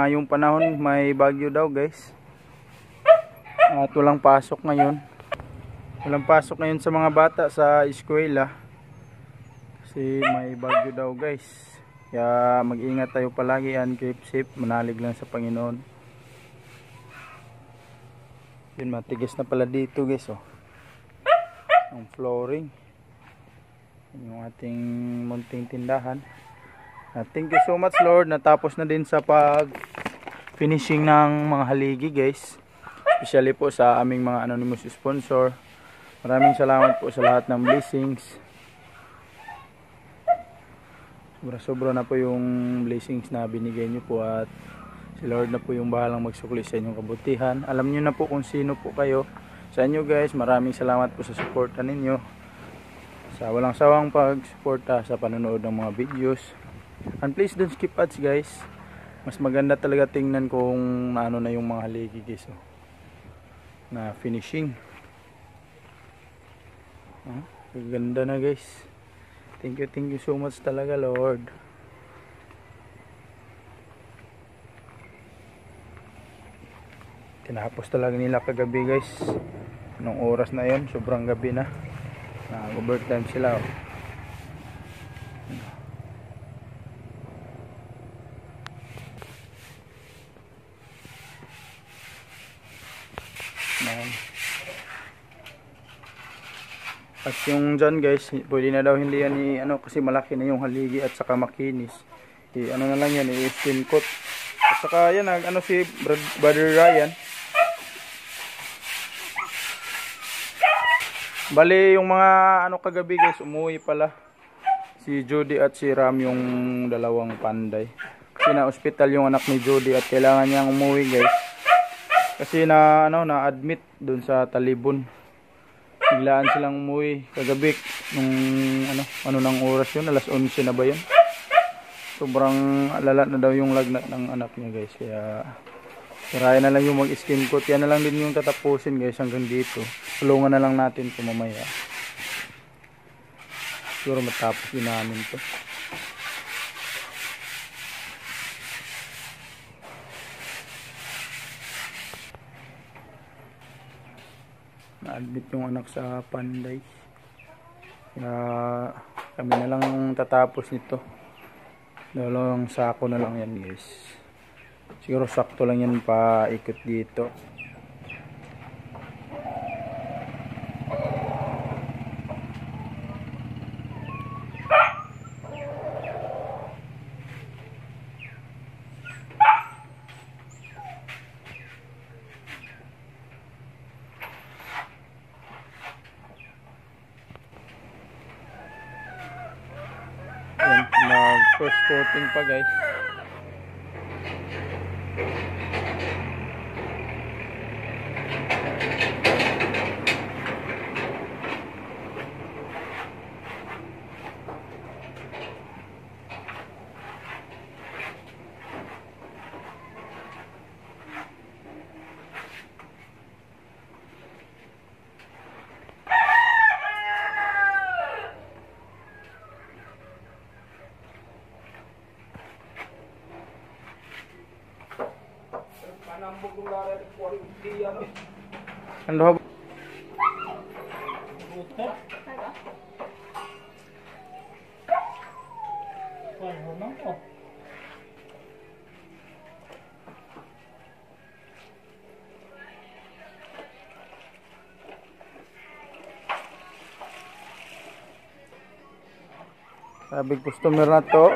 yung panahon may bagyo daw guys. At walang pasok ngayon. Walang pasok ngayon sa mga bata sa eskwela. Kasi may bagyo daw guys. Kaya mag-ingat tayo palagi yan. Keep safe. Manalig lang sa Panginoon. Yun, matigas na pala dito guys. Oh. Ang flooring. Yung ating munting tindahan. Thank you so much Lord. Natapos na din sa pag finishing ng mga haligi guys. Especially po sa aming mga anonymous sponsor. Maraming salamat po sa lahat ng blessings. Sobra na po yung blessings na binigay nyo po. At si Lord na po yung bahalang magsukli sa inyong kabutihan. Alam nyo na po kung sino po kayo. Sa inyo guys, maraming salamat po sa suporta ninyo. Sa walang sawang pag-suporta sa panonood ng mga videos. And please don't skip ads guys. Mas maganda talaga tingnan kung ano na yung mga haligi guys. Oh. Na finishing. Ganda na guys. Thank you so much talaga Lord. Tinapos talaga nila kagabi guys. Anong oras na yon? Sobrang gabi na. Nag-overtime sila. Oh. At yung dyan guys, pwede na daw hindi yan kasi malaki na yung haligi at saka makinis. Ano na lang yan, i-skin coat. At saka yan, si Brother Ryan. Bali yung mga kagabi guys, umuwi pala. Si Judy at si Ram yung dalawang panday. Kasi na-hospital yung anak ni Judy at kailangan niyang umuwi guys. Kasi na-admit dun sa Talibon. Biglaan silang umuwi kagabi nung nang oras yun, alas 11 na ba yun? Sobrang alala na daw yung lagnat ng anak niya guys. Kaya tirayan na lang yung mag-skin coat. Yan na lang din yung tatapusin guys hanggang dito. Tulungan na lang natin ito mamaya. Siguro matapos din namin to. Na-admit yung anak sa panday. Kaya kami na lang tatapos nito. Dalawang sako na lang yan guys. Siguro sakto lang yan pa ikot dito. Mag first coating pa guys. Ano ba? Sabi customer na to.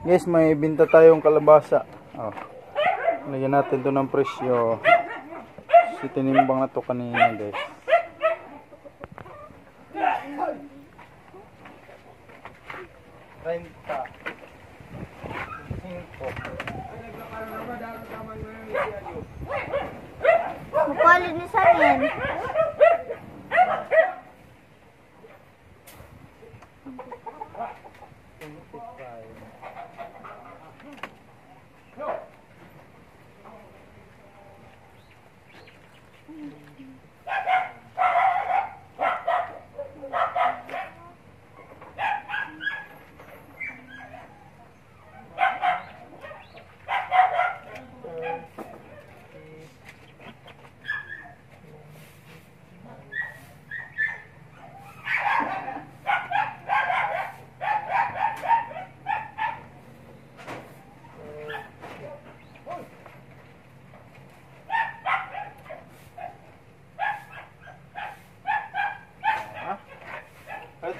Guys, may binta tayong kalabasa. Oh. Lagyan natin to ng presyo. Tinimbang na to kanina guys. Kukulit ni Sarien.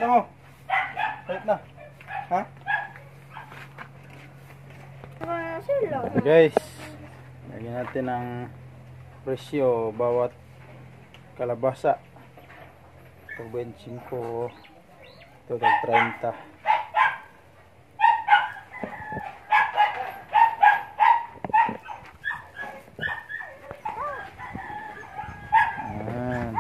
na mo. Balik na. Ha? Ano sila? Guys, lagyan natin ang presyo bawat kalabasa. Ito 25, ito 30. Ayan.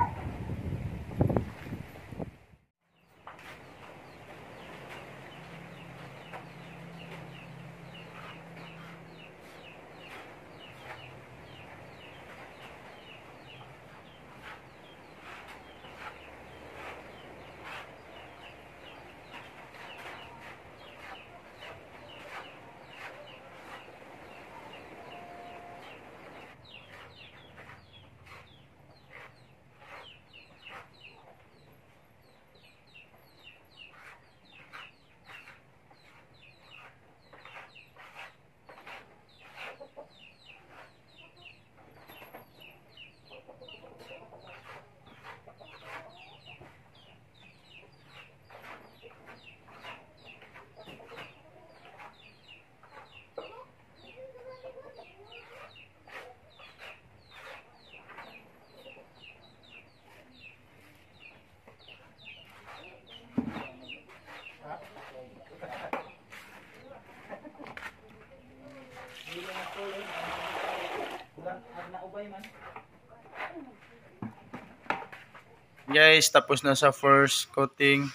Guys, tapos na sa first coating.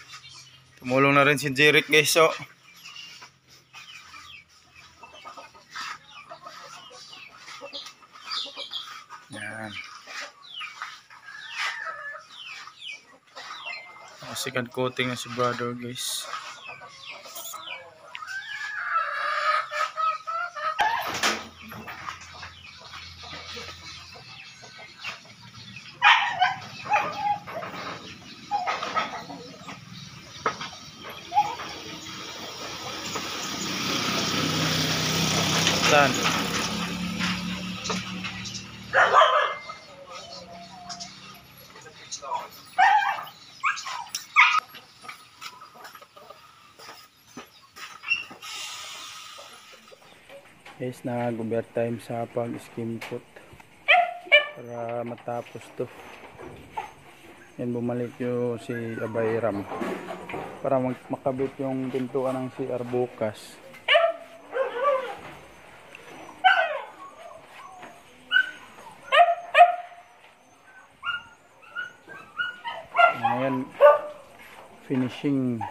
Tumulong na rin si Jeric guys. So, yan. Second coating na si brother guys. Saan? Guys, nag-overtime sa pag-skim coat para matapos to. Yan, bumalik yung si Abayram para makabit yung pintuan ng CR bukas. Ayan, finishing.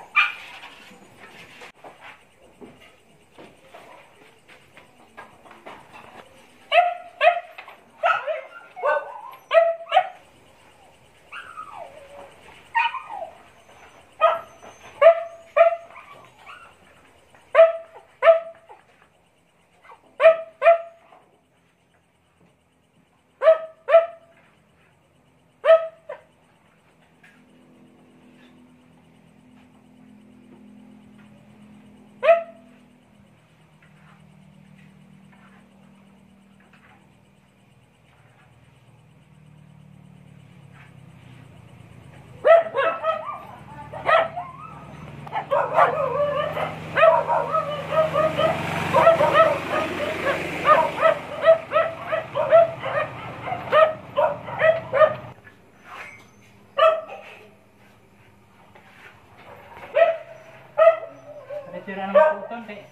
Tira naman po ito,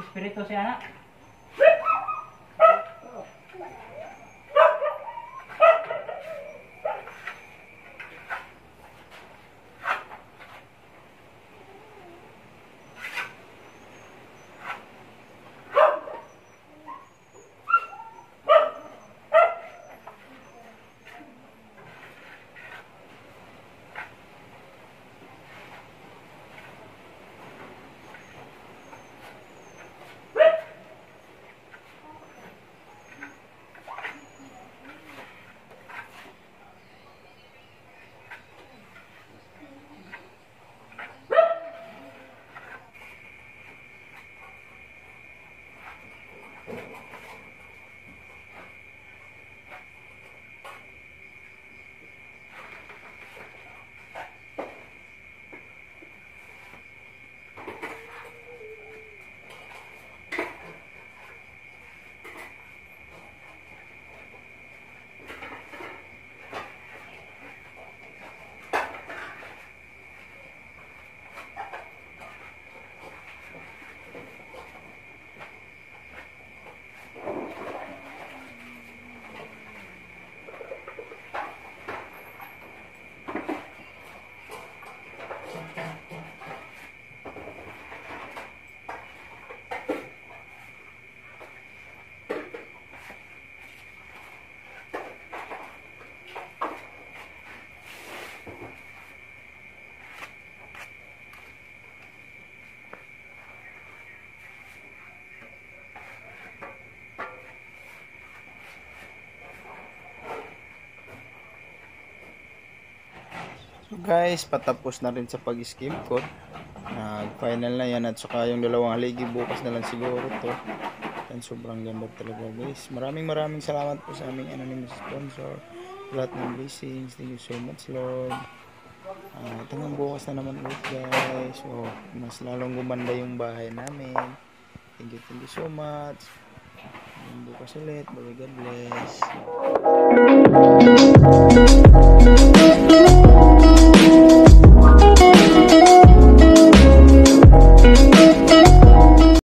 espiritu si anak. Guys, patapos na rin sa pag-skim coat. Final na yan at saka yung dalawang haligi bukas na lang siguro to. And sobrang ganda talaga guys. Maraming salamat po sa aming anonymous sponsor. Lahat ng blessings. Thank you so much Lord. Hanggang bukas na naman ulit guys. So, mas lalong gumanda yung bahay namin. Thank you so much. Hanggang bukas ulit. Bye, God bless.